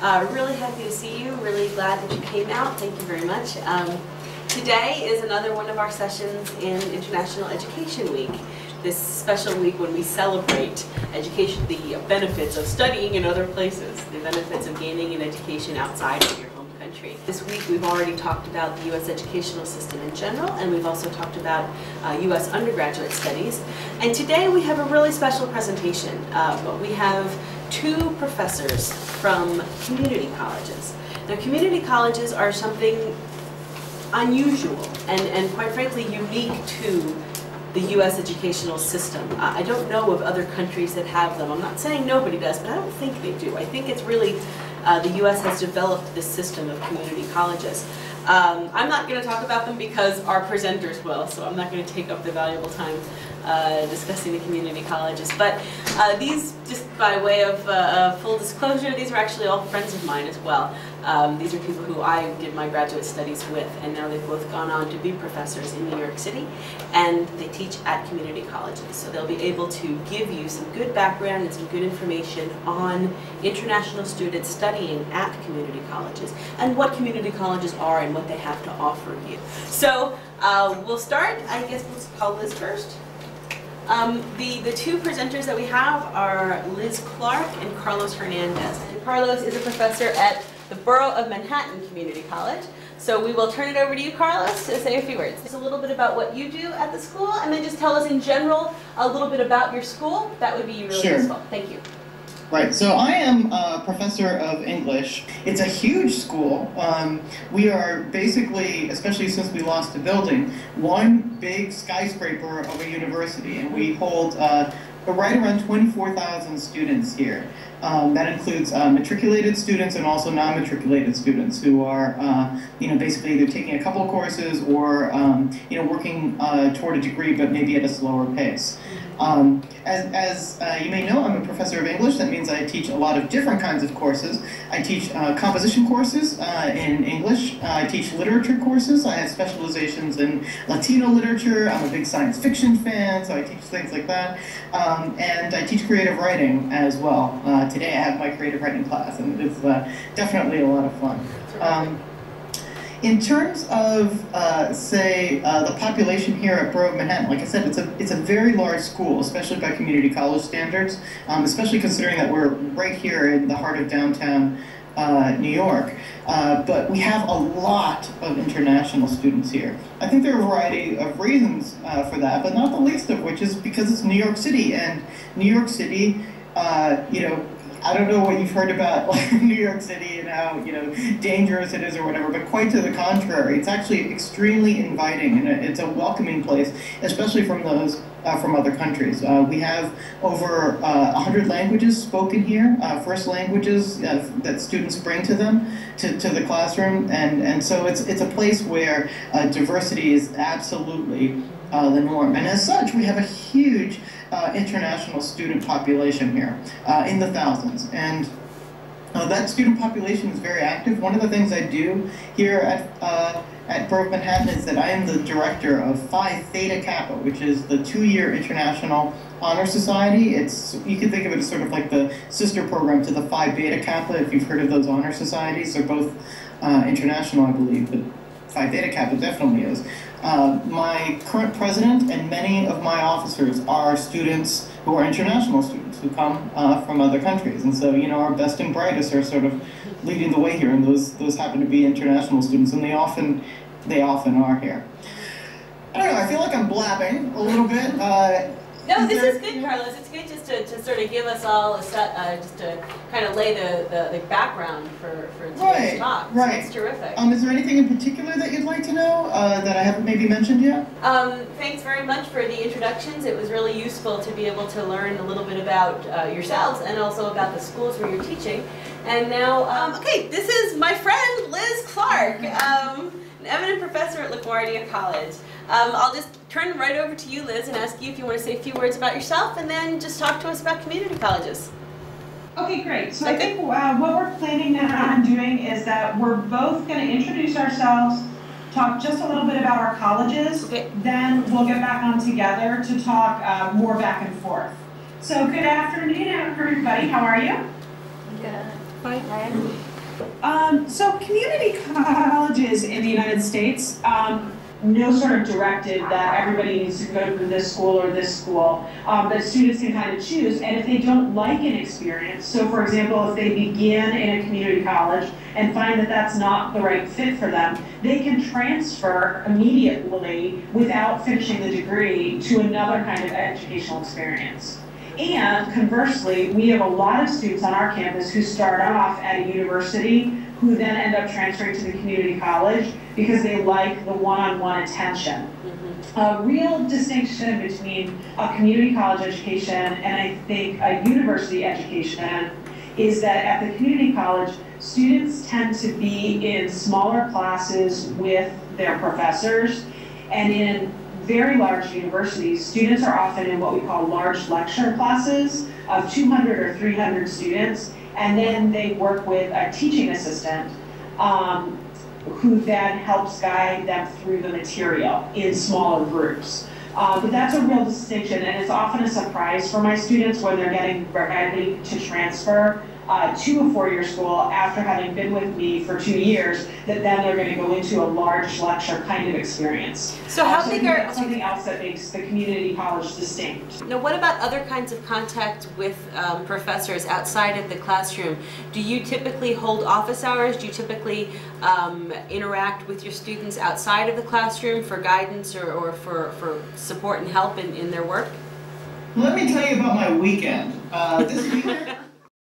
Really happy to see you. Really glad that you came out. Thank you very much. Today is another one of our sessions in International Education Week. This special week when we celebrate education, the benefits of studying in other places, the benefits of gaining an education outside of your home country. This week we've already talked about the U.S. educational system in general, and we've also talked about U.S. undergraduate studies. And today we have a really special presentation. We have two professors from community colleges. Now, community colleges are something unusual and quite frankly unique to the U.S. educational system. I don't know of other countries that have them. I'm not saying nobody does, but I don't think they do. I think it's really the U.S. has developed this system of community colleges. I'm not going to talk about them because our presenters will, so I'm not going to take up the valuable time discussing the community colleges. But these, just by way of full disclosure, these are actually all friends of mine as well. These are people who I did my graduate studies with, and now they've both gone on to be professors in New York City, and they teach at community colleges. So they'll be able to give you some good background and some good information on international students studying at community colleges, and what community colleges are and what they have to offer you. So we'll start, I guess we'll call Liz first. The two presenters that we have are Liz Clark and Carlos Hernandez. And Carlos is a professor at the Borough of Manhattan Community College. So we will turn it over to you, Carlos, to say a few words. Just a little bit about what you do at the school, and then just tell us in general a little bit about your school. That would be really useful. Thank you. Right, so I am a professor of English. It's a huge school. We are basically, especially since we lost the building, one big skyscraper of a university, and we hold right around 24,000 students here. That includes matriculated students and also non-matriculated students who are, basically either taking a couple of courses or, working toward a degree, but maybe at a slower pace. As you may know, I'm a professor of English. That means I teach a lot of different kinds of courses. I teach composition courses in English. I teach literature courses. I have specializations in Latino literature. I'm a big science fiction fan, so I teach things like that. And I teach creative writing as well. Today I have my creative writing class, and it's definitely a lot of fun. In terms of, the population here at Borough of Manhattan, like I said, it's a very large school, especially by community college standards, especially considering that we're right here in the heart of downtown New York. But we have a lot of international students here. I think there are a variety of reasons for that, but not the least of which is because it's New York City, and New York City, I don't know what you've heard about New York City and how dangerous it is or whatever, but quite to the contrary. It's actually extremely inviting, and it's a welcoming place, especially from those from other countries. We have over 100 languages spoken here, first languages that students bring to them to the classroom, and so it's a place where diversity is absolutely the norm. And as such, we have a huge international student population here, in the thousands. And that student population is very active. One of the things I do here at Borough of Manhattan is that I am the director of Phi Theta Kappa, which is the 2-year International Honor Society. You can think of it as sort of like the sister program to the Phi Beta Kappa, if you've heard of those honor societies. They're both international, I believe, but Phi Theta Kappa definitely is. My current president and many of my officers are students who are international students who come from other countries. And so, our best and brightest are sort of leading the way here, and those happen to be international students, and they often are here. I don't know, I feel like I'm blabbing a little bit. No, this is good, Carlos. It's good just to sort of give us all a set, just to kind of lay the background for today's talk. So right. It's terrific. Is there anything in particular that you'd like to know that I haven't maybe mentioned yet? Thanks very much for the introductions. It was really useful to be able to learn a little bit about yourselves and also about the schools where you're teaching. And now, okay, this is my friend Liz Clark, an eminent professor at LaGuardia College. I'll just turn right over to you, Liz, and ask you if you want to say a few words about yourself, and then just talk to us about community colleges. Okay, great. So I think what we're planning on doing is that we're both going to introduce ourselves, talk just a little bit about our colleges, then we'll get back on together to talk more back and forth. So good afternoon, everybody. How are you? Good. Fine. So community colleges in the United States, no sort of directive that everybody needs to go to this school or this school, but students can kind of choose. And if they don't like an experience, so for example, if they begin in a community college and find that that's not the right fit for them, they can transfer immediately without finishing the degree to another kind of educational experience. And conversely, we have a lot of students on our campus who start off at a university who then end up transferring to the community college because they like the one-on-one attention. A real distinction between a community college education and I think a university education is that at the community college, students tend to be in smaller classes with their professors, and in very large universities, students are often in what we call large lecture classes of 200 or 300 students, and then they work with a teaching assistant who then helps guide them through the material in smaller groups. But that's a real distinction, and it's often a surprise for my students when they're getting ready to transfer to a four-year school after having been with me for 2 years, that then they're going to go into a large lecture kind of experience. So how big are... That's something else that makes the community college distinct. Now, what about other kinds of contact with professors outside of the classroom? Do you typically hold office hours? Do you typically interact with your students outside of the classroom for guidance or for support and help in their work? Let me tell you about my weekend. This weekend,